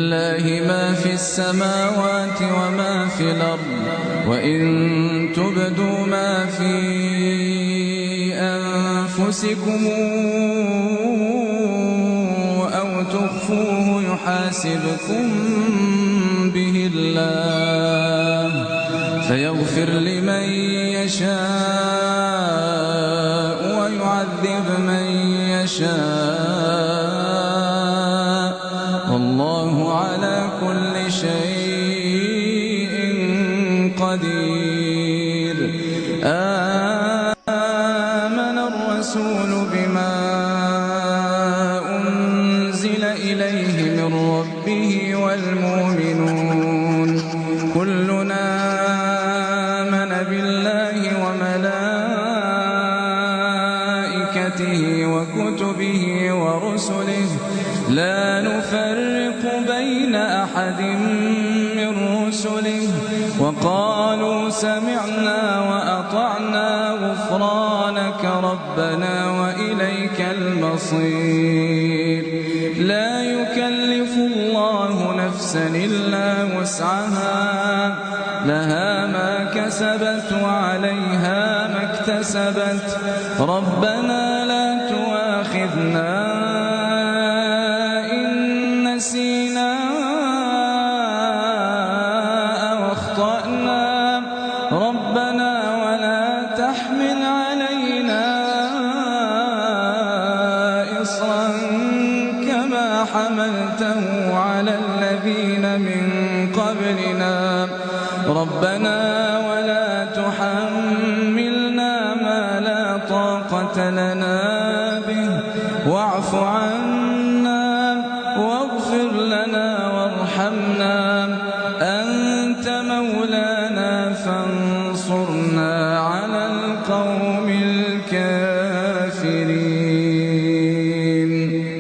لله ما في السماوات وما في الأرض وإن تبدوا ما في أنفسكم أو تخفوه يحاسبكم به الله فيغفر لمن يشاء ويعذب من يشاء والله على كل شيء قدير. آمن الرسول بما أنزل إليه من ربه والمؤمنون كلنا آمن بالله وملائكته وكتبه ورسله لا نفرق بين أحد من رسله وقالوا سمعنا وأطعنا غفرانك ربنا وإليك المصير. لا يكلف الله نفسا إلا وسعها لها ما كسبت وعليها ما اكتسبت ربنا لا تؤاخذنا إن نسينا أو أخطأنا ربنا ولا تحمل علينا إصرا كما حملته على الذين من قبلنا ربنا ولا تحملنا ما لا طاقة لنا به واعف عنا واغفر لنا وارحمنا